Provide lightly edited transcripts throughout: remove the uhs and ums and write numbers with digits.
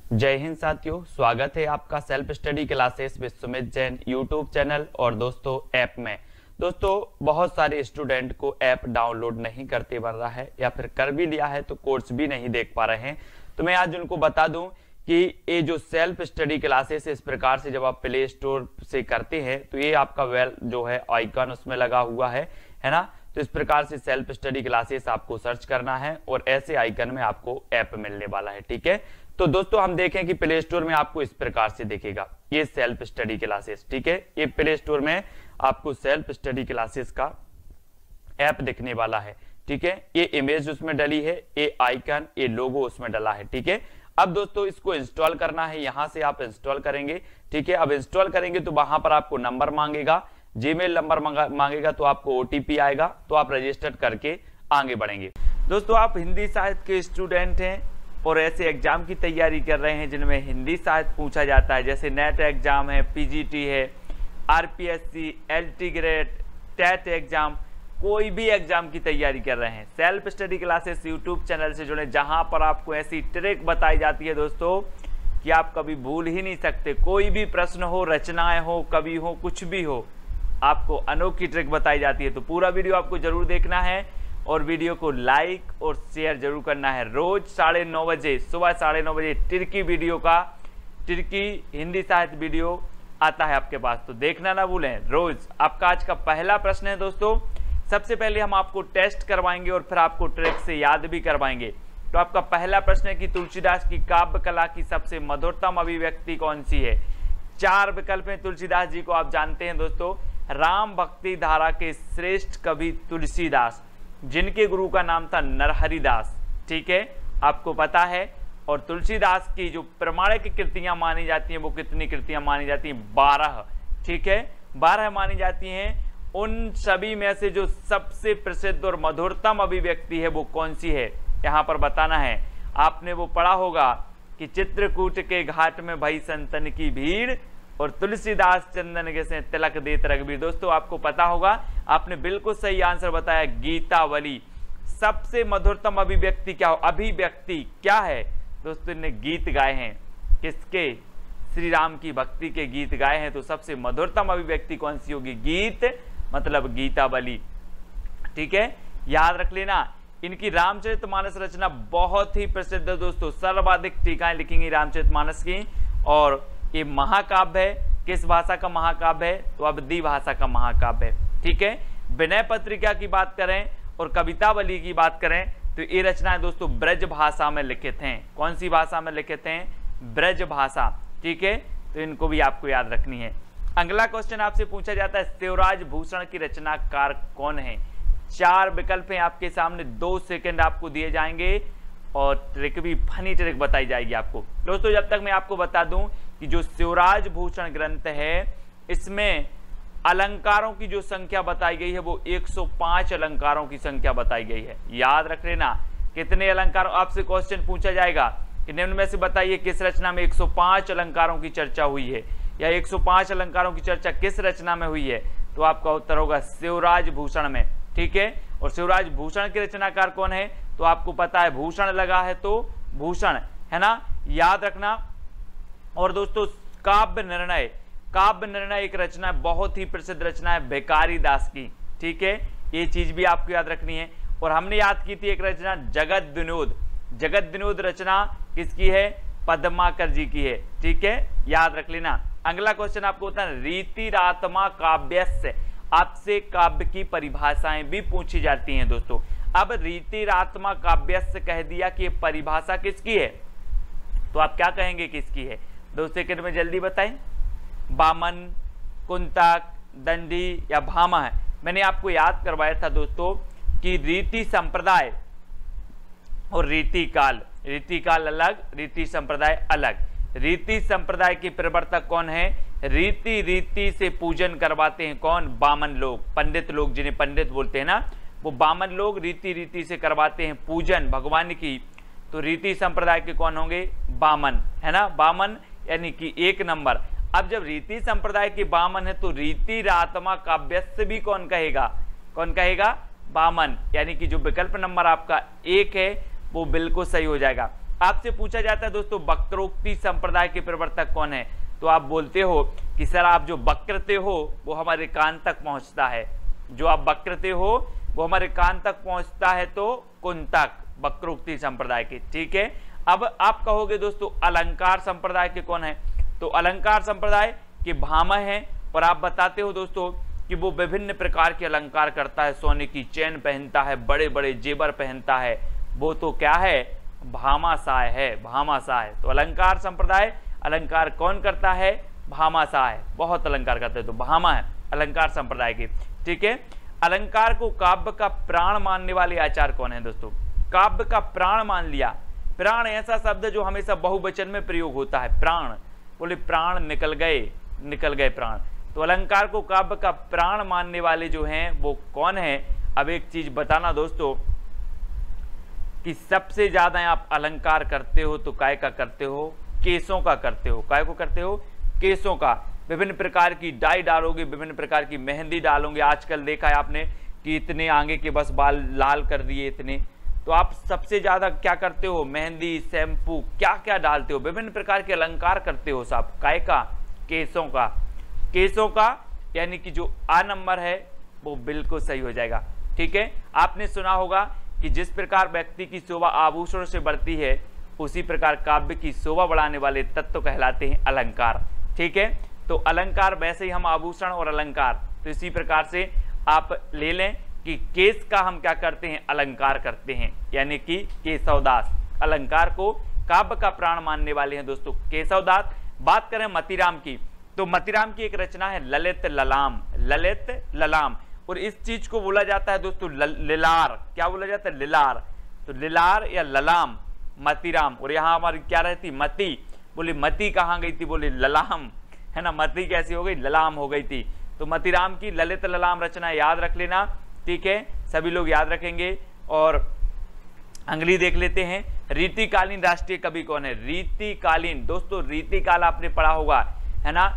जय हिंद साथियों, स्वागत है आपका self study classes with Sumit Jain YouTube channel और दोस्तों ऐप में। दोस्तों बहुत सारे स्टूडेंट को ऐप डाउनलोड नहीं करते बन रहा है या फिर कर भी लिया है तो कोर्स भी नहीं देख पा रहे हैं। तो मैं आज उनको बता दूं कि ये जो सेल्फ स्टडी क्लासेस इस प्रकार से जब आप प्ले स्टोर से करते हैं तो ये आपका वेल जो है आइकन उसमें लगा हुआ है ना। तो इस प्रकार से सेल्फ स्टडी क्लासेस आपको सर्च करना है और ऐसे आइकन में आपको ऐप मिलने वाला है। ठीक है, तो दोस्तों हम देखें कि प्ले स्टोर में आपको इस प्रकार से दिखेगा ये सेल्फ स्टडी क्लासेस। ठीक है, ये प्ले स्टोर में आपको सेल्फ स्टडी क्लासेस का ऐप दिखने वाला है। ठीक है, ये इमेज उसमें डली है, ये आइकन, ये लोगो उसमें डला है। ठीक है, अब दोस्तों इसको इंस्टॉल करना है, यहां से आप इंस्टॉल करेंगे। ठीक है, अब इंस्टॉल करेंगे तो वहां पर आपको नंबर मांगेगा, जीमेल नंबर मांगेगा, तो आपको ओटीपी आएगा, तो आप रजिस्टर करके आगे बढ़ेंगे। दोस्तों आप हिंदी साहित्य के स्टूडेंट हैं और ऐसे एग्जाम की तैयारी कर रहे हैं जिनमें हिंदी साहित्य पूछा जाता है, जैसे नेट एग्जाम है, पीजीटी है, RPSC, LT grade, TET exam, कोई भी एग्जाम की तैयारी कर रहे हैं, self study classes YouTube channel से जुड़े, जहां पर आपको ऐसी ट्रिक बताई जाती है दोस्तों कि आप कभी भूल ही नहीं सकते। कोई भी प्रश्न हो, रचनाएं हो, कवि हो, कुछ भी हो, आपको अनोखी ट्रिक बताई जाती है। तो पूरा वीडियो आपको जरूर देखना है और वीडियो को लाइक और शेयर जरूर करना है। रोज 9:30 बजे, सुबह 9:30 बजे टिर्की वीडियो का, टिर्की हिंदी साहित्य वीडियो आता है आपके पास, तो देखना ना भूलें रोज। आपका आज का पहला प्रश्न है दोस्तों, सबसे पहले हम आपको टेस्ट करवाएंगे और फिर आपको ट्रिक से याद भी करवाएंगे। तो आपका पहला प्रश्न है कि तुलसीदास की काव्य कला की सबसे मधुरतम अभिव्यक्ति कौन सी है। 4 विकल्प हैं। तुलसीदास जी को आप जानते हैं दोस्तों, राम भक्ति धारा के श्रेष्ठ कवि तुलसीदास, जिनके गुरु का नाम था नरहरिदास। ठीक है, आपको पता है। और तुलसीदास की जो प्रमाणिक कृतियां मानी जाती हैं वो कितनी कृतियां मानी जाती हैं? 12। ठीक है, 12 मानी जाती हैं। उन सभी में से जो सबसे प्रसिद्ध और मधुरतम अभिव्यक्ति है वो कौन सी है, यहां पर बताना है। आपने वो पढ़ा होगा कि चित्रकूट के घाट में भई संतन की भीड़ और तुलसीदास चंदन के से तिलक देत रघुबीर। दोस्तों आपको पता होगा, आपने बिल्कुल सही आंसर बताया, गीतावली। सबसे मधुरतम अभिव्यक्ति क्या हो, अभिव्यक्ति क्या है दोस्तों? ने गीत गाए हैं, किसके? श्री राम की भक्ति के गीत गाए हैं। तो सबसे मधुरतम अभिव्यक्ति कौन सी होगी? गीत, मतलब गीतावली। ठीक है, याद रख लेना। इनकी रामचरितमानस रचना बहुत ही प्रसिद्ध है दोस्तों, सर्वाधिक टीकाएं लिखी गई रामचरितमानस की। और ये महाकाव्य है, किस भाषा का महाकाव्य है? तो अवधी भाषा का महाकाव्य है। ठीक है, विनय पत्रिका की बात करें और कवितावली की बात करें तो ये रचनाएं दोस्तों ब्रज भाषा में लिखित हैं। कौन सी भाषा में लिखित हैं? ब्रज भाषा। ठीक है, तो इनको भी आपको याद रखनी है। अगला क्वेश्चन आपसे पूछा जाता है, शिवराज भूषण की रचनाकार कौन है? 4 विकल्प हैं आपके सामने, 2 सेकंड आपको दिए जाएंगे और ट्रिक भी, फनी ट्रिक बताई जाएगी आपको। दोस्तों जब तक मैं आपको बता दूं कि जो शिवराज भूषण ग्रंथ है, इसमें अलंकारों की जो संख्या बताई गई है वो 105 अलंकारों की संख्या बताई गई है। याद रख लेना, कितने अलंकार आपसे क्वेश्चन पूछा जाएगा कि निम्न में से बताइए किस रचना में 105 अलंकारों की चर्चा हुई है, या 105 अलंकारों की चर्चा किस रचना में हुई है? तो आपका उत्तर होगा शिवराज भूषण में। ठीक है, और शिवराज भूषण के रचनाकार कौन है? तो आपको पता है, भूषण लगा है तो भूषण, है ना, याद रखना। और दोस्तों काव्य निर्णय, काव्य निर्णय एक रचना है, बहुत ही प्रसिद्ध रचना है भिखारी दास की। ठीक है, ये चीज भी आपको याद रखनी है। और हमने याद की थी एक रचना जगत विनोद, जगत विनोद रचना किसकी है? पद्माकर जी की है। ठीक है, याद रख लेना। अगला क्वेश्चन आपको होता है, रीतिरात्मा काव्यस्य, आपसे काव्य की परिभाषाएं भी पूछी जाती हैं दोस्तों। अब रीतिरात्मा काव्यस्य कह दिया कि परिभाषा किसकी है, तो आप क्या कहेंगे किसकी है? 2 सेकंड में जल्दी बताएं। बामन, कुंतक, दंडी या भामा है? मैंने आपको याद करवाया था दोस्तों कि रीति संप्रदाय और रीतिकाल, रीतिकाल अलग, रीति संप्रदाय अलग। रीति संप्रदाय के प्रवर्तक कौन है? रीति से पूजन करवाते हैं कौन? बामन लोग, पंडित लोग, जिन्हें पंडित बोलते हैं ना, वो बामन लोग रीति से करवाते हैं पूजन भगवान की। तो रीति संप्रदाय के कौन होंगे? बामन, है ना, बामन यानी कि 1 नंबर। अब जब रीति संप्रदाय के बामन है तो रीतिरात्मा काव्यस्य भी कौन कहेगा? कौन कहेगा? बामन, यानी कि जो विकल्प नंबर आपका 1 है वो बिल्कुल सही हो जाएगा। आपसे पूछा जाता है दोस्तों वक्रोक्ति संप्रदाय के प्रवर्तक कौन है, तो आप बोलते हो कि सर आप जो वक्रते हो वो हमारे कान तक पहुंचता है, जो आप वक्रते हो वो हमारे कान तक पहुंचता है, तो कुंतक वक्रोक्ति संप्रदाय के। ठीक है, अब आप कहोगे दोस्तों अलंकार संप्रदाय के कौन है, तो अलंकार संप्रदाय के भामह है, और आप बताते हो दोस्तों कि वो विभिन्न प्रकार के अलंकार करता है, सोने की चैन पहनता है, बड़े बड़े जेवर पहनता है, वो तो क्या है, भामाशाह है, भामाशाह। तो अलंकार संप्रदाय अलंकार कौन करता है, भामाशाह है, बहुत अलंकार करते हैं, तो भामा है अलंकार संप्रदाय के। ठीक है, अलंकार को काव्य का प्राण मानने वाले आचार्य कौन है दोस्तों, काव्य का प्राण मान लिया। प्राण ऐसा शब्द जो हमेशा बहुवचन में प्रयोग होता है, प्राण, बोले प्राण निकल गए प्राण, तो अलंकार को काव्य का प्राण मानने वाले जो हैं वो कौन है। अब एक चीज बताना दोस्तों कि सबसे ज्यादा आप अलंकार करते हो तो काय का करते हो, केसों का करते हो, काय को करते हो, केसों का। विभिन्न प्रकार की डाई डालोगे, विभिन्न प्रकार की मेहंदी डालोगे, आजकल देखा है आपने कि इतने आगे के बस बाल लाल कर दिए इतने, तो आप सबसे ज्यादा क्या करते हो, मेहंदी, शैम्पू, क्या क्या डालते हो, विभिन्न प्रकार के अलंकार करते हो साहब, काय का, केसों का। केसों का यानी कि जो आ नंबर है वो बिल्कुल सही हो जाएगा। ठीक है, आपने सुना होगा कि जिस प्रकार व्यक्ति की शोभा आभूषणों से बढ़ती है, उसी प्रकार काव्य की शोभा बढ़ाने वाले तत्व कहलाते हैं अलंकार। ठीक है, तो अलंकार वैसे ही हम आभूषण और अलंकार, तो इसी प्रकार से आप ले लें कि केस का हम क्या करते हैं, अलंकार करते हैं, यानी कि केशवदास अलंकार को काव्य का प्राण मानने वाले हैं दोस्तों केशवदास। बात करें मतीराम की, तो मतीराम की एक रचना है ललित ललाम, ललित ललाम, और इस चीज को बोला जाता है दोस्तों लिलार। क्या बोला जाता है, लिलार, तो लिलार या ललाम मतीराम। और यहाँ हमारी क्या रहती, मती, बोले मती कहाँ गई थी, बोले ललाम, है ना, मती कैसी हो गई, ललाम हो गई थी। तो मतीराम की ललित ललाम रचना याद रख लेना। ठीक है, सभी लोग याद रखेंगे। और अगली देख लेते हैं, रीतिकालीन राष्ट्रीय कवि कौन है। रीतिकालीन दोस्तों, रीतिकाल आपने पढ़ा होगा, है ना,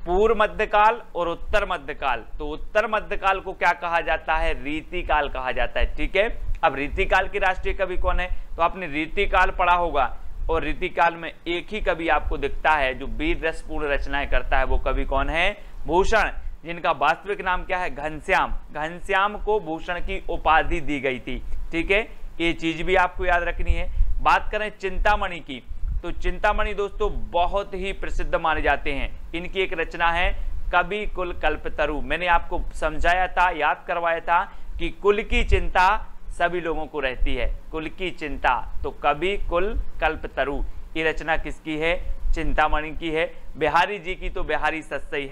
पूर्व मध्यकाल और उत्तर मध्यकाल। तो उत्तर मध्यकाल को क्या कहा जाता है, रीतिकाल कहा जाता है। ठीक है, अब रीतिकाल के राष्ट्रीय कवि कौन है, तो आपने रीतिकाल पढ़ा होगा, और रीतिकाल में एक ही कवि आपको दिखता है जो वीर रसपूर्ण रचनाएं करता है, वो कवि कौन है, भूषण, जिनका वास्तविक नाम क्या है, घनश्याम। घनश्याम को भूषण की उपाधि दी गई थी। ठीक है, ये चीज भी आपको याद रखनी है। बात करें चिंतामणि की, तो चिंतामणि दोस्तों बहुत ही प्रसिद्ध माने जाते हैं। इनकी एक रचना है कवि कुल कल्पतरु। मैंने आपको समझाया था, याद करवाया था कि कुल की चिंता सभी लोगों को रहती है, कुल की चिंता, तो कवि कुल कल्पतरु ये रचना किसकी है, चिंतामणि की है। बिहारी जी की तो बिहारी सत्सई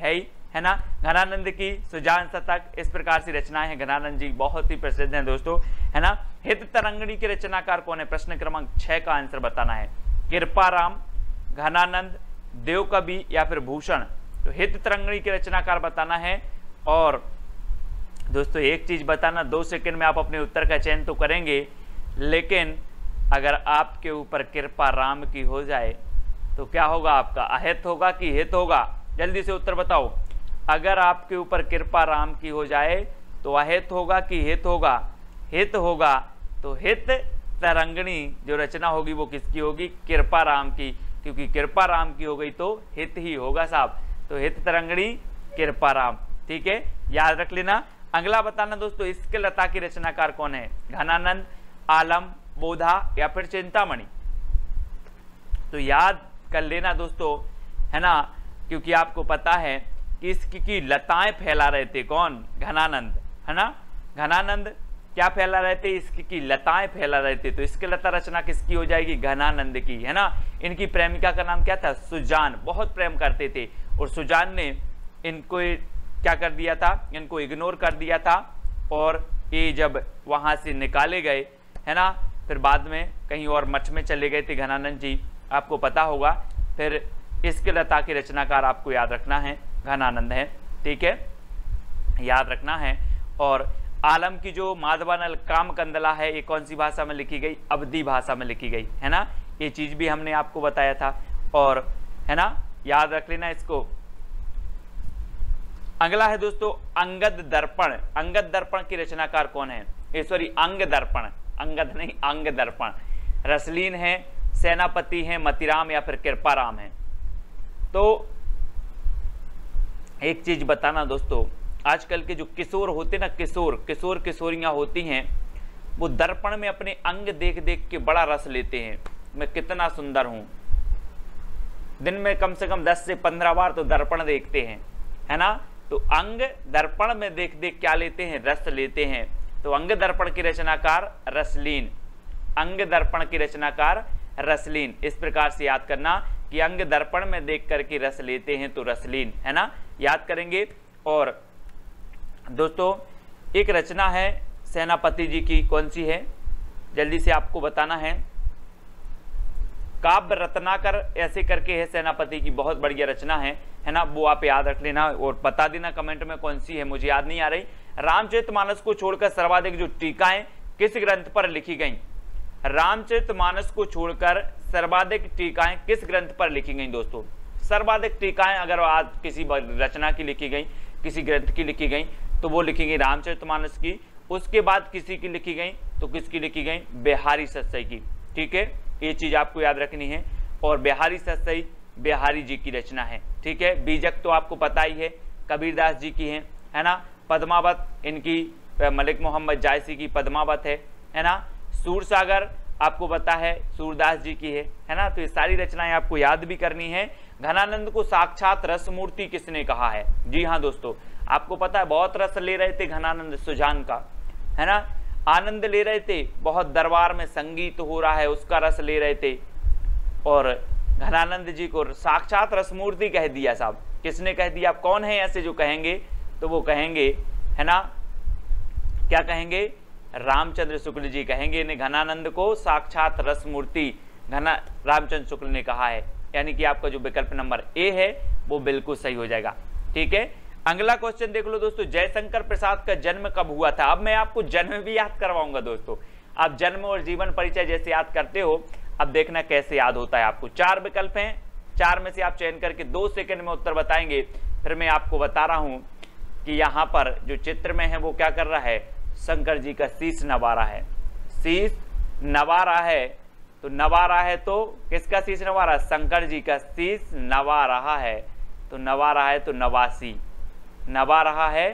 है ना। घनानंद की सुजान शतक, इस प्रकार से रचनाएं हैं। घनानंद जी बहुत ही प्रसिद्ध हैं दोस्तों, है ना। हित तरंगिणी के रचनाकार कौन है, प्रश्न क्रमांक 6 का आंसर बताना है। कृपाराम, घनानंद, देवकवि या फिर भूषण। तो हित तरंगिणी के रचनाकार बताना है। और दोस्तों एक चीज बताना, 2 सेकंड में आप अपने उत्तर का चयन तो करेंगे, लेकिन अगर आपके ऊपर कृपा राम की हो जाए तो क्या होगा, आपका अहित होगा कि हित होगा, जल्दी से उत्तर बताओ। अगर आपके ऊपर कृपा राम की हो जाए तो अहित होगा कि हित होगा, हित होगा। तो हित तरंगिणी जो रचना होगी वो किसकी होगी, कृपा राम की, क्योंकि कृपा राम की हो गई तो हित ही होगा साहब। तो हित तरंगिणी कृपा राम, ठीक है, याद रख लेना। अगला बताना दोस्तों, इश्क लता की रचनाकार कौन है, घनानंद, आलम, बोधा या फिर चिंतामणि। तो याद कर लेना दोस्तों, है ना, क्योंकि आपको पता है कि इसकी लताएं फैला रहे थे कौन, घनानंद, है ना। घनानंद क्या फैला रहे थे, इसकी लताएं फैला रहे थे। तो इसकी लता रचना किसकी हो जाएगी, घनानंद की, है ना। इनकी प्रेमिका का नाम क्या था, सुजान, बहुत प्रेम करते थे। और सुजान ने इनको क्या कर दिया था, इनको इग्नोर कर दिया था। और ये जब वहां से निकाले गए, है ना, फिर बाद में कहीं और मठ में चले गए थे घनानंद जी, आपको पता होगा। फिर इसके लता की रचनाकार आपको याद रखना है, घनानंद है, ठीक है, याद रखना है। और आलम की जो माधवानल कामकंदला है, ये कौन सी भाषा में लिखी गई, अवधी भाषा में लिखी गई, है ना। ये चीज भी हमने आपको बताया था, और है ना, याद रख लेना इसको। अगला है दोस्तों अंगद दर्पण। अंगद दर्पण की रचनाकार कौन है, सॉरी अंग दर्पण, अंगद नहीं, अंग दर्पण। रसलीन है, सेनापति हैं, मतीराम या फिर कृपाराम हैं। तो एक चीज बताना दोस्तों, आजकल के जो किशोर होते ना, किशोर किशोरियां होती हैं, वो दर्पण में अपने अंग देख देख के बड़ा रस लेते हैं, मैं कितना सुंदर हूं। दिन में कम से कम 10 से 15 बार तो दर्पण देखते हैं, है ना। तो अंग दर्पण में देख देख क्या लेते हैं, रस लेते हैं। तो अंग दर्पण की रचनाकार रसलीन, अंग दर्पण की रचनाकार रसलीन। इस प्रकार से याद करना कि अंग दर्पण में देख करके रस लेते हैं तो रसलीन, है ना, याद करेंगे। और दोस्तों एक रचना है सेनापति जी की, कौन सी है, जल्दी से आपको बताना है। काव्य रत्नाकर ऐसे करके है सेनापति की, बहुत बढ़िया रचना है ना, वो आप याद रख लेना और बता देना कमेंट में कौन सी है, मुझे याद नहीं आ रही। रामचरितमानस को छोड़कर सर्वाधिक जो टीकाएं किस ग्रंथ पर लिखी गई, रामचरितमानस को छोड़कर सर्वाधिक टीकाएं किस ग्रंथ पर लिखी गई दोस्तों। सर्वाधिक टीकाएं अगर आज किसी रचना की लिखी गई, किसी ग्रंथ की लिखी गई, तो वो लिखी गई रामचरितमानस की। उसके बाद किसी की लिखी गई तो किसकी लिखी गई, बिहारी सतसई की। ठीक है, ये चीज आपको याद रखनी है। और बिहारी सतसई बिहारी जी की रचना है। ठीक है, बीजक तो आपको पता ही है, कबीरदास जी की है ना। पद्मावत इनकी मलिक मोहम्मद जायसी की पद्मावत है ना। सूरसागर आपको पता है सूरदास जी की है ना। तो ये सारी रचनाएं आपको याद भी करनी है। घनानंद को साक्षात रस मूर्ति किसने कहा है, जी हाँ दोस्तों, आपको पता है बहुत रस ले रहे थे घनानंद सुजान का, है ना, आनंद ले रहे थे, बहुत दरबार में संगीत हो रहा है उसका रस ले रहे थे, और घनानंद जी को साक्षात रसमूर्ति कह दिया साहब। किसने कह दिया, आप कौन है ऐसे जो कहेंगे, तो वो कहेंगे, है ना, क्या कहेंगे, रामचंद्र शुक्ल जी कहेंगे इन्हें, घनानंद को साक्षात रसमूर्ति रामचंद्र शुक्ल ने कहा है। यानी कि आपका जो विकल्प नंबर ए है वो बिल्कुल सही हो जाएगा। ठीक है, अगला क्वेश्चन देख लो दोस्तों, जयशंकर प्रसाद का जन्म कब हुआ था। अब मैं आपको जन्म भी याद करवाऊंगा दोस्तों। आप जन्म और जीवन परिचय जैसे याद करते हो, अब देखना कैसे याद होता है आपको। 4 विकल्प हैं, 4 में से आप चयन करके 2 सेकंड में उत्तर बताएंगे। फिर मैं आपको बता रहा हूं कि यहां पर जो चित्र में है वो क्या कर रहा है, शंकर जी का शीश नवा रहा है, शीश नवा रहा है। तो नवा रहा है तो किसका शीश नवा रहा है, शंकर जी का शीश नवा रहा है। तो नवा रहा है तो नवासी, नवा रहा है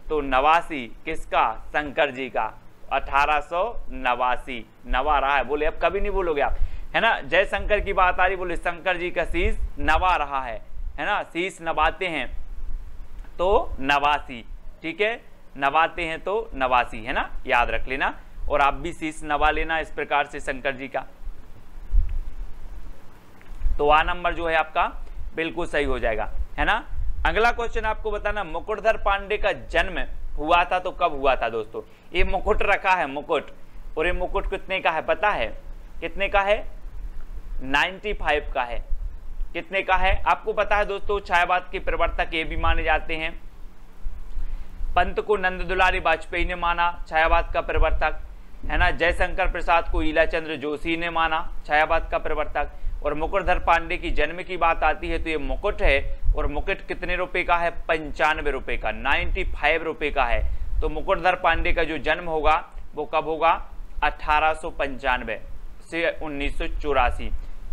तो नवासी किसका, शंकर जी का, 1889 नवा रहा है। बोले अब कभी नहीं बोलोगे आप, है ना, जयशंकर की बात आ रही, बोले शंकर जी का शीश नवा रहा है ना, शीश नवाते हैं तो नवासी। ठीक है, नवाते हैं तो नवासी, है ना, याद रख लेना। और आप भी शीश नवा लेना इस प्रकार से शंकर जी का। तो आ नंबर जो है आपका बिल्कुल सही हो जाएगा, है ना। अगला क्वेश्चन आपको बताना, मुकुटधर पांडे का जन्म हुआ था तो कब हुआ था दोस्तों। ये मुकुट रखा है, मुकुट, और ये मुकुट कितने का है पता है, कितने का है, 95 का है। कितने का है आपको पता है दोस्तों। छायावाद के प्रवर्तक ये भी माने जाते हैं, पंत को नंद दुलारी वाजपेयी ने माना छायावाद का प्रवर्तक, है ना। जयशंकर प्रसाद को ईलाचंद्र जोशी ने माना छायावाद का प्रवर्तक। और मुकुटधर पांडे की जन्म की बात आती है तो ये मुकुट है, और मुकुट कितने रुपए का है, 95 रुपए का, 95 रुपए का है। तो मुकुटधर पांडे का जो जन्म होगा वो कब होगा, 1895 से 1984,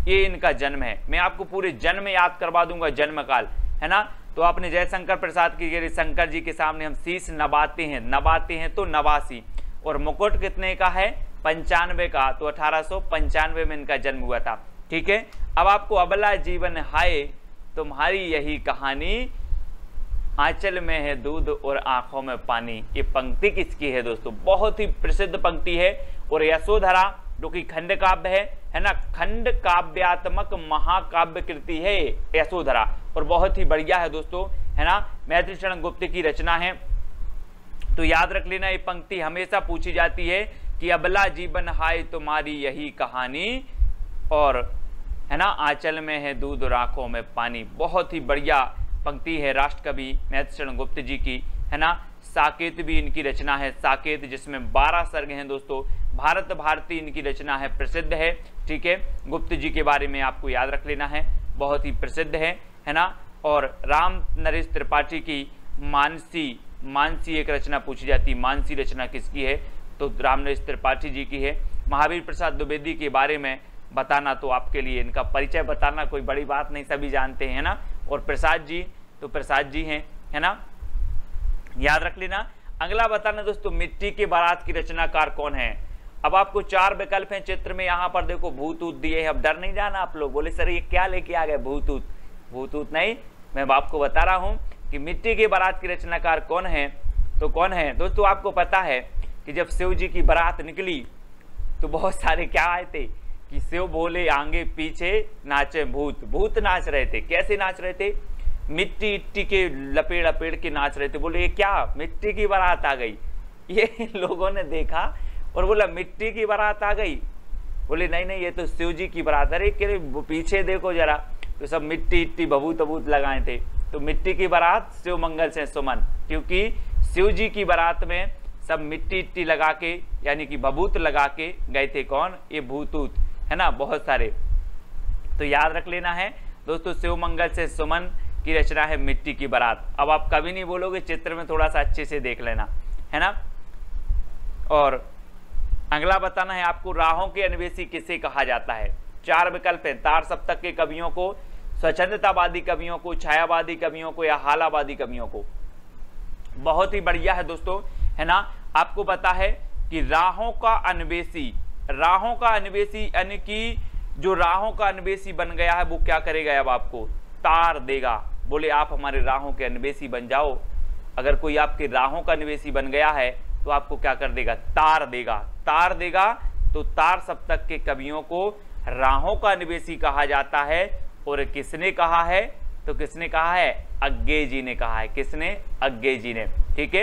ये इनका जन्म है। मैं आपको पूरे जन्म याद करवा दूंगा, जन्म काल, है ना। तो आपने जयशंकर प्रसाद की, शंकर जी के सामने हम शीश नवाते हैं तो नवासी, और मुकुट कितने का है, 95 का, तो 1895 में इनका जन्म हुआ था। ठीक है, अब आपको अबला जीवन हाय तुम्हारी यही कहानी, आंचल में है दूध और आंखों में पानी। ये पंक्ति किसकी है दोस्तों, बहुत ही प्रसिद्ध पंक्ति है। और यशोधरा जो कि खंड काव्य है ना, खंड काव्यात्मक महाकाव्य कृति है यशोधरा, और बहुत ही बढ़िया है दोस्तों, है ना। मैथिली शरण गुप्त की रचना है। तो याद रख लेना, ये पंक्ति हमेशा पूछी जाती है कि अबला जीवन हाय तुम्हारी यही कहानी, और है ना, आंचल में है दूध और आंखों में पानी। बहुत ही बढ़िया पंक्ति है राष्ट्रकवि मैथिली शरण गुप्त जी की, है ना। साकेत भी इनकी रचना है, साकेत जिसमें 12 सर्ग हैं दोस्तों। भारत भारती इनकी रचना है, प्रसिद्ध है। ठीक है, गुप्त जी के बारे में आपको याद रख लेना है, बहुत ही प्रसिद्ध है ना। और राम नरेश त्रिपाठी की मानसी एक रचना पूछी जाती है, मानसी रचना किसकी है, तो राम नरेश त्रिपाठी जी की है। महावीर प्रसाद द्विवेदी के बारे में बताना तो आपके लिए, इनका परिचय बताना कोई बड़ी बात नहीं, सभी जानते हैं, है ना। और प्रसाद जी, तो प्रसाद जी हैं, है ना, याद रख लेना। अगला बताना दोस्तों, मिट्टी के बारात की रचनाकार कौन है। अब आपको 4 विकल्प हैं चित्र में, यहाँ पर देखो भूतूत दिए हैं। अब डर नहीं जाना आप लोग, बोले सर ये क्या लेके आ गए भूतूत। भूतूत नहीं, मैं आपको बता रहा हूँ कि मिट्टी की बारात की रचनाकार कौन है। तो कौन है दोस्तों, आपको पता है कि जब शिव जी की बारात निकली तो बहुत सारे क्या आए थे कि शिव बोले आगे पीछे नाचे भूत। भूत नाच रहे थे, कैसे नाच रहे थे, मिट्टी इट्टी के लपेड़ लपेड़ के नाच रहे थे। बोले ये क्या, मिट्टी की बारात आ गई। ये लोगों ने देखा और बोला मिट्टी की बारात आ गई। बोले नहीं नहीं, ये तो शिव जी की बारात। अरे के पीछे देखो जरा, तो सब मिट्टी इट्टी भभूत अभूत लगाए थे। तो मिट्टी की बारात, शिव मंगल से सुमन, क्योंकि शिव जी की बारात में सब मिट्टी इट्टी लगा के यानी कि भभूत लगा के गए थे। कौन, ये भूतूत, है ना, बहुत सारे। तो याद रख लेना है दोस्तों, शिव मंगल से सुमन की रचना है मिट्टी की बारात। अब आप कभी नहीं बोलोगे, चित्र में थोड़ा सा अच्छे से देख लेना, है ना। और अगला बताना है आपको, राहों के अन्वेषी किसे कहा जाता है। 4 विकल्प है, तार सप्तक के कवियों को, स्वच्छंदतावादी कवियों को, छायावादी कवियों को, या हालावादी कवियों को। बहुत ही बढ़िया है दोस्तों, है ना। आपको पता है कि राहों का अन्वेषी, राहों का अन्वेषी यानी कि जो राहों का अन्वेषी बन गया है वो क्या करेगा, अब आपको तार देगा। बोले आप हमारे राहों के अन्वेषी बन जाओ। अगर कोई आपके राहों का अन्वेषी बन गया है तो आपको क्या कर देगा, तार देगा। तार देगा तो तार सप्तक के कवियों को राहों का अन्वेषी कहा जाता है। और किसने कहा है, तो किसने कहा है, अज्ञे जी ने कहा है। किसने, अज्ञे जी ने, ठीक है,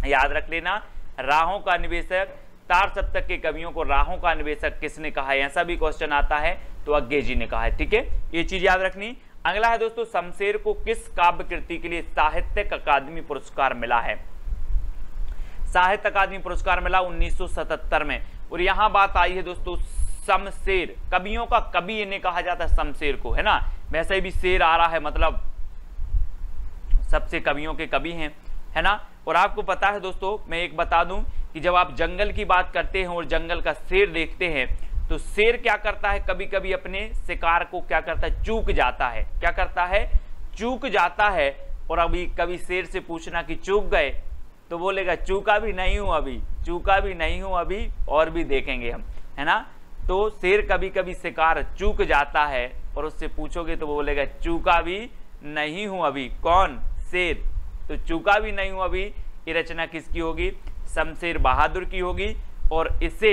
याद रख लेना। राहों का अन्वेषक, तार सप्तक के कवियों को राहों का अन्वेषक किसने कहा है, ऐसा भी क्वेश्चन आता है तो अज्ञे जी ने कहा है, ठीक है, ये चीज याद रखनी। अगला है दोस्तों, शमशेर को किस काव्य कृति के लिए साहित्यिक अकादमी पुरस्कार मिला है। साहित्य अकादमी पुरस्कार मिला 1977 में। और यहां बात आई है दोस्तों, शमशेर, कवियों का कवि इन्हें कहा जाता है शमशेर को, है ना। वैसे भी शेर आ रहा है, मतलब सबसे कवियों के कवि हैं, है ना। और आपको पता है दोस्तों, मैं एक बता दूं कि जब आप जंगल की बात करते हैं और जंगल का शेर देखते हैं तो शेर क्या करता है, कभी कभी अपने शिकार को क्या करता है, चूक जाता है। क्या करता है, चूक जाता है। और अभी कभी शेर से पूछना कि चूक गए, तो बोलेगा चूका भी नहीं हूं अभी, चूका भी नहीं हूं अभी, और भी देखेंगे हम, है ना। तो शेर कभी कभी शिकार चूक जाता है और उससे पूछोगे तो वो बोलेगा चूका भी नहीं हूं अभी। कौन, शेर। तो चूका भी नहीं हूं अभी, ये रचना किसकी होगी, शमशेर बहादुर की होगी। और इसे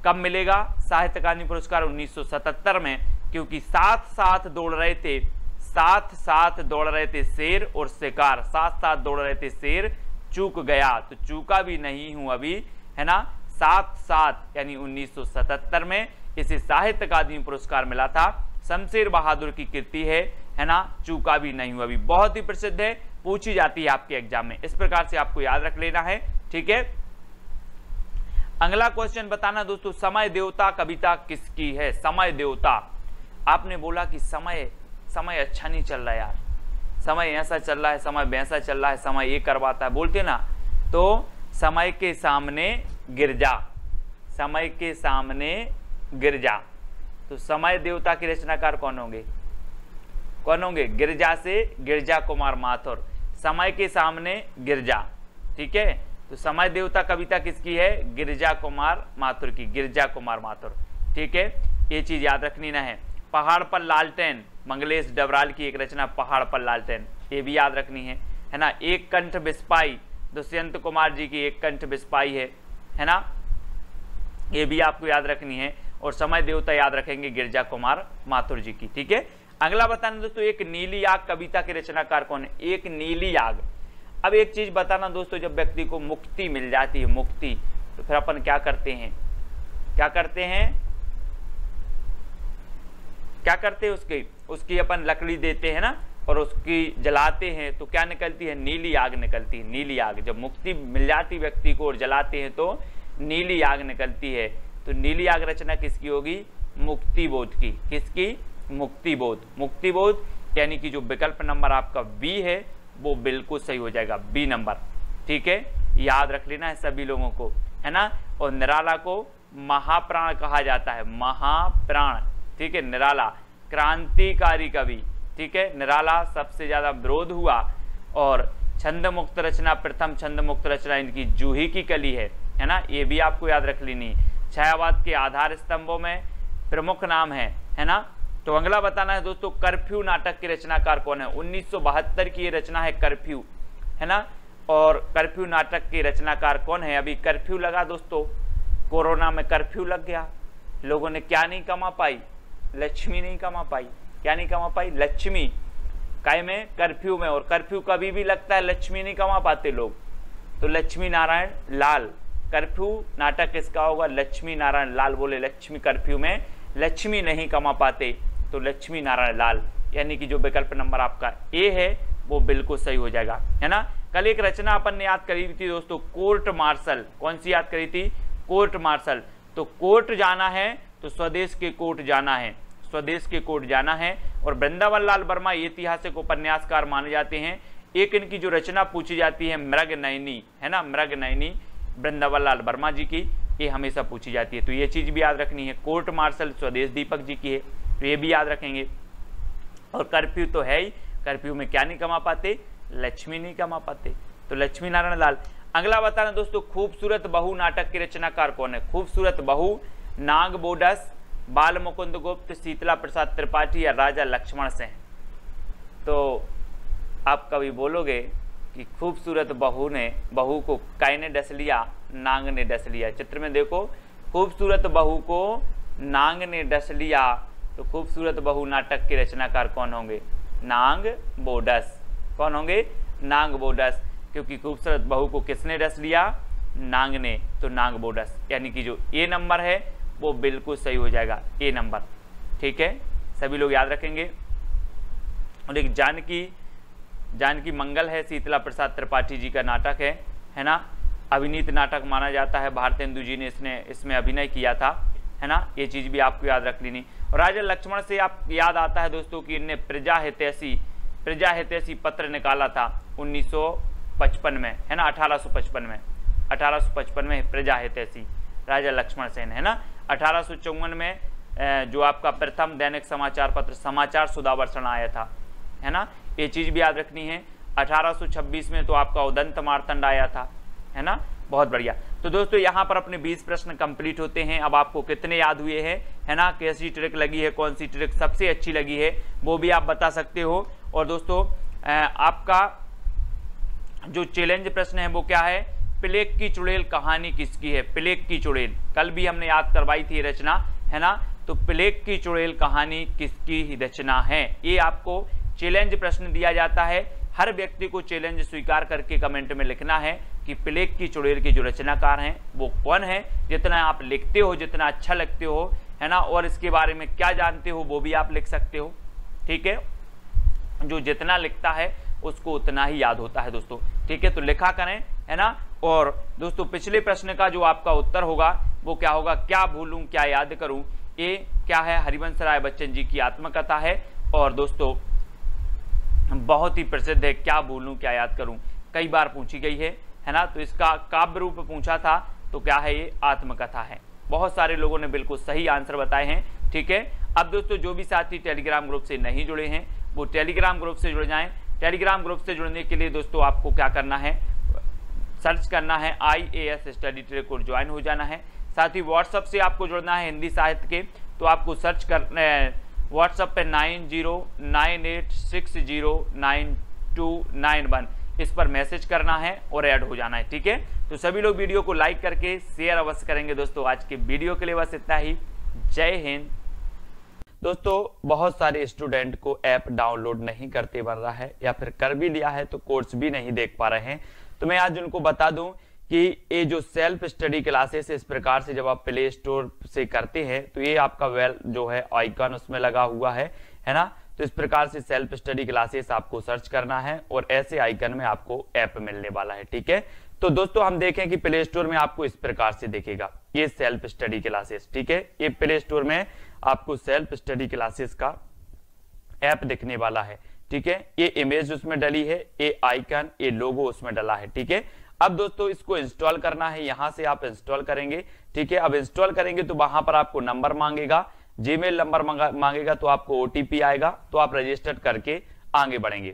कब मिलेगा साहित्य अकादमी पुरस्कार, 1977 में, क्योंकि साथ साथ दौड़ रहे थे, साथ साथ दौड़ रहे थे शेर और शिकार, साथ साथ दौड़ रहे थे शेर, चूक गया। तो चूका भी नहीं हूं अभी, है ना, साथ साथ यानी 1977 में इसे साहित्य अकादमी पुरस्कार मिला था। शमशेर बहादुर की कृति है ना, चूका भी नहीं हूं अभी, बहुत ही प्रसिद्ध है, पूछी जाती है आपके एग्जाम में। इस प्रकार से आपको याद रख लेना है, ठीक है। अगला क्वेश्चन बताना दोस्तों, समय देवता कविता किसकी है। समय देवता, आपने बोला कि समय समय अच्छा नहीं चल रहा यार, समय ऐसा चल रहा है, समय वैसा चल रहा है, समय ये करवाता है, बोलते ना। तो समय के सामने गिर जा, समय के सामने गिर जा। तो समय देवता के रचनाकार कौन होंगे, कौन होंगे, गिरजा से गिरजा कुमार माथुर। समय के सामने गिरजा, ठीक है। तो समय देवता कविता किसकी है, गिरजा कुमार माथुर की, गिरजा कुमार माथुर, ठीक है, ये चीज याद रखनी ना है। पहाड़ पर लालटेन, मंगलेश डबराल की एक रचना पहाड़ पर लालटेन, ये भी याद रखनी है ना। एक कंठ बिस्पाई, दुष्यंत कुमार जी की एक कंठ बिस्पाई है ना, ये भी आपको याद रखनी है। और समय देवता याद रखेंगे गिरजा कुमार माथुर जी की, ठीक है। अगला बताना दोस्तों, एक नीली आग कविता के रचनाकार कौन है। एक नीली आग, अब एक चीज बताना दोस्तों, जब व्यक्ति को मुक्ति मिल जाती है, मुक्ति, तो फिर अपन क्या करते हैं, क्या करते हैं, क्या करते हैं, उसकी अपन लकड़ी देते हैं ना, और उसकी जलाते हैं तो क्या निकलती है, नीली आग निकलती है। नीली आग, जब मुक्ति मिल जाती व्यक्ति को और जलाते हैं तो नीली आग निकलती है। तो नीली आग रचना किसकी होगी, मुक्ति बोध की। किसकी, मुक्ति बोध। मुक्ति बोध यानी कि जो विकल्प नंबर आपका बी है वो बिल्कुल सही हो जाएगा, बी नंबर, ठीक है, याद रख लेना है सभी लोगों को, है ना। और निराला को महाप्राण कहा जाता है, महाप्राण, ठीक है। निराला क्रांतिकारी कवि, ठीक है। निराला सबसे ज्यादा विरोध हुआ। और छंद मुक्त रचना, प्रथम छंद मुक्त रचना इनकी जूही की कली है ना, ये भी आपको याद रख लेनी। छायावाद के आधार स्तंभों में प्रमुख नाम है ना। तो अगला बताना है दोस्तों, कर्फ्यू नाटक के रचनाकार कौन है। 1972 की ये रचना है कर्फ्यू, है ना। और कर्फ्यू नाटक के रचनाकार कौन है। अभी कर्फ्यू लगा दोस्तों, कोरोना में कर्फ्यू लग गया, लोगों ने क्या नहीं कमा पाई, लक्ष्मी नहीं कमा पाई। क्या नहीं कमा पाई, लक्ष्मी। काय में, कर्फ्यू में। और कर्फ्यू कभी भी लगता है, लक्ष्मी नहीं कमा पाते लोग। तो लक्ष्मी नारायण लाल, कर्फ्यू नाटक किसका होगा, लक्ष्मी नारायण लाल। बोले लक्ष्मी, कर्फ्यू में लक्ष्मी नहीं कमा पाते, तो लक्ष्मी नारायण लाल, यानी कि जो विकल्प नंबर आपका ए है वो बिल्कुल सही हो जाएगा, है ना। कल एक रचना अपन ने याद करी थी दोस्तों, कोर्ट मार्शल। कौन सी याद करी थी, कोर्ट मार्शल। तो कोर्ट जाना है तो स्वदेश के कोर्ट जाना है, स्वदेश के कोर्ट जाना है। और वृंदावन लाल वर्मा ऐतिहासिक उपन्यासकार माने जाते हैं। एक इनकी जो रचना पूछी जाती है मृग नयनी, है ना, मृग नयनी वृंदावन लाल वर्मा जी की, ये हमेशा पूछी जाती है। तो ये चीज भी याद रखनी है। कोर्ट मार्शल स्वदेश दीपक जी की है, तो ये भी याद रखेंगे। और कर्फ्यू तो है ही, कर्फ्यू में क्या नहीं कमा पाते, लक्ष्मी नहीं कमा पाते, तो लक्ष्मी नारायण लाल। अगला बताना दोस्तों, खूबसूरत बहू नाटक के रचनाकार कौन है। खूबसूरत बहू नाग बोडस, बाल मुकुंद गुप्त, शीतला प्रसाद त्रिपाठी या राजा लक्ष्मण सिंह। तो आप कभी बोलोगे कि खूबसूरत बहू को काय ने डस लिया, नांग ने डस लिया। चित्र में देखो, खूबसूरत बहू को नांग ने डस लिया, तो खूबसूरत बहू नाटक के रचनाकार कौन होंगे, नांग बोडस। कौन होंगे, नांग बोडस, क्योंकि खूबसूरत बहू को किसने डस लिया, नांग ने, तो नांग बोडस। यानी कि जो ए नंबर है वो बिल्कुल सही हो जाएगा, ए नंबर, ठीक है। सभी लोग याद रखेंगे। और एक जानकी मंगल है, शीतला प्रसाद त्रिपाठी जी का नाटक है ना। अभिनीत नाटक माना जाता है, भारतेंदु जी ने इसमें अभिनय किया था, है ना। ये चीज भी आपको याद रख लेनी। और राजा लक्ष्मण से आप याद आता है दोस्तों कि इनने प्रजा हितैषी पत्र निकाला था 1955 में, है ना, 1855 में प्रजा हितैषी राजा लक्ष्मण सेन, है ना। 1854 में जो आपका प्रथम दैनिक समाचार पत्र समाचार सुधावर्षण आया था, है ना, ये चीज भी याद रखनी है। 1826 में तो आपका उदंत मार्तंड आया था, है ना। बहुत बढ़िया। तो दोस्तों यहाँ पर अपने 20 प्रश्न कंप्लीट होते हैं। अब आपको कितने याद हुए हैं, है ना, कैसी ट्रिक लगी है, कौन सी ट्रिक सबसे अच्छी लगी है, वो भी आप बता सकते हो। और दोस्तों आपका जो चैलेंज प्रश्न है वो क्या है, प्लेग की चुड़ैल कहानी किसकी है। प्लेग की चुड़ैल कल भी हमने याद करवाई थी रचना, है ना। तो प्लेग की चुड़ैल कहानी किसकी रचना है, ये आपको चैलेंज प्रश्न दिया जाता है। हर व्यक्ति को चैलेंज स्वीकार करके कमेंट में लिखना है कि प्लेग की चुड़ैल के जो रचनाकार हैं वो कौन है। जितना आप लिखते हो, जितना अच्छा लगते हो, है ना, और इसके बारे में क्या जानते हो वो भी आप लिख सकते हो, ठीक है। जो जितना लिखता है उसको उतना ही याद होता है दोस्तों, ठीक है। तो लिखा करें, है ना। और दोस्तों पिछले प्रश्न का जो आपका उत्तर होगा वो क्या होगा, क्या भूलूं क्या याद करूं। ये क्या है, हरिवंश राय बच्चन जी की आत्मकथा है। और दोस्तों बहुत ही प्रसिद्ध है, क्या भूलूं क्या याद करूं, कई बार पूछी गई है ना। तो इसका काव्य रूप पूछा था, तो क्या है, ये आत्मकथा है। बहुत सारे लोगों ने बिल्कुल सही आंसर बताए हैं, ठीक है। अब दोस्तों जो भी साथी टेलीग्राम ग्रुप से नहीं जुड़े हैं वो टेलीग्राम ग्रुप से जुड़ जाएं। टेलीग्राम ग्रुप से जुड़ने के लिए दोस्तों आपको क्या करना है, सर्च करना है IAS स्टडी ट्रैक और ज्वाइन हो जाना है। साथ ही व्हाट्सएप से आपको जुड़ना है हिंदी साहित्य के, तो आपको सर्च करना है व्हाट्सएप पे 9098609291, इस पर मैसेज करना है और ऐड हो जाना है, ठीक है। तो सभी लोग वीडियो को लाइक करके शेयर अवश्य करेंगे दोस्तों। आज के वीडियो के लिए बस इतना ही। जय हिंद। दोस्तों बहुत सारे स्टूडेंट को ऐप डाउनलोड नहीं करते बन रहा है, या फिर कर भी लिया है तो कोर्स भी नहीं देख पा रहे हैं। तो मैं आज उनको बता दूं कि ये जो सेल्फ स्टडी क्लासेस इस प्रकार से जब आप प्ले स्टोर से करते हैं तो ये आपका जो है आइकन उसमें लगा हुआ है ना। तो इस प्रकार से सेल्फ स्टडी क्लासेस आपको सर्च करना है और ऐसे आइकन में आपको ऐप मिलने वाला है, ठीक है। तो दोस्तों हम देखें कि प्ले स्टोर में आपको इस प्रकार से दिखेगा ये सेल्फ स्टडी क्लासेस, ठीक है। ये प्ले स्टोर में आपको सेल्फ स्टडी क्लासेस का ऐप दिखने वाला है, ठीक है। ये इमेज उसमें डली है, ये आइकन, ये लोगो उसमें डला है, ठीक है। अब दोस्तों इसको इंस्टॉल करना है, यहां से आप इंस्टॉल करेंगे। ठीक है, अब इंस्टॉल करेंगे तो वहां पर आपको नंबर मांगेगा, जीमेल नंबर मांगेगा, तो आपको ओटीपी आएगा, तो आप रजिस्टर करके आगे बढ़ेंगे।